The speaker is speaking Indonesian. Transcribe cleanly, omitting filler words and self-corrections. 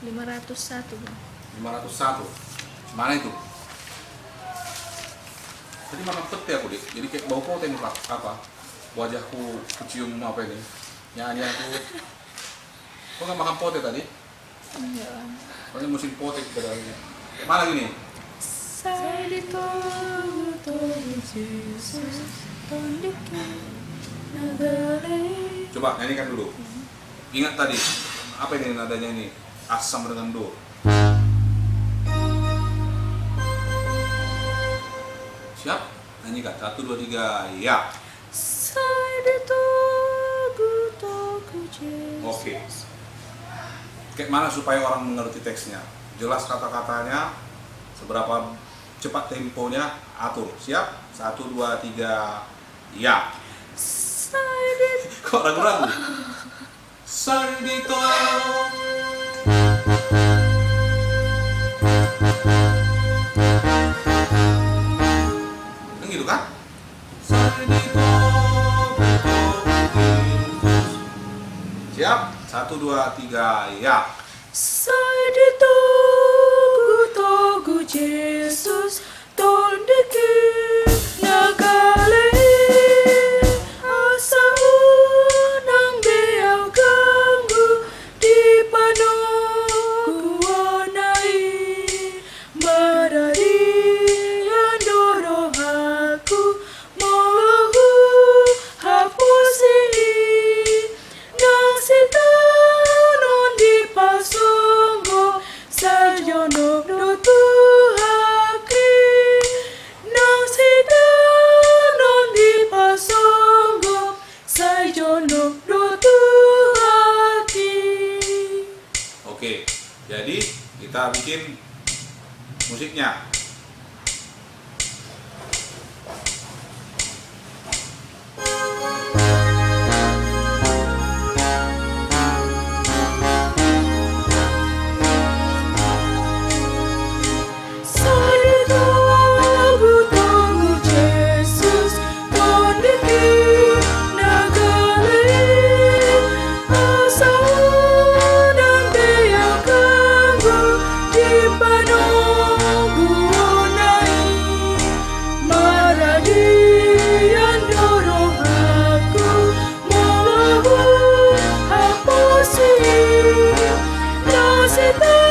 501 Bang. 501. Mana itu? Tadi mana peti aku dik. Jadi kayak bau pote nih Pak. Apa? Wajahku kecium apa ini? Nyanyi aku. Kok nggak makan pote tadi? Enggak Bang. Soalnya musim pote bedanya. Mana gini? Saya ditunggu Yesus tunjukin negara. Coba nyanyikan dulu. Ingat tadi apa ini nadanya ini? Asam dengan do. Siap? Nyanyikan 1, 2, 3, ya. Saya ditunggu Yesus. Oke. Kayak mana supaya orang mengerti teksnya? Jelas kata-katanya, seberapa cepat temponya, atur. Siap? 1, 2, 3, ya. Kok ragu-ragu? Saya ditunggu. Kan gitu kan? Saya ditunggu. Siap? 1, 2, 3, ya. Saya ditunggu Yesus tunjukin negara. Asa unang beliau ganggu di panungguanai Marari yang dorong aku mau hapusi nang sitanon di pasonggo sajono nutu haki nang sitanon di pasonggo sajono nutu haki. Oke, jadi kita bikin musiknya. Saya tunggu Yesus tunjukin negara. Asa unang beliau ganggu di panungguanai Maradi yang dorong aku mau hapusi nang sitanon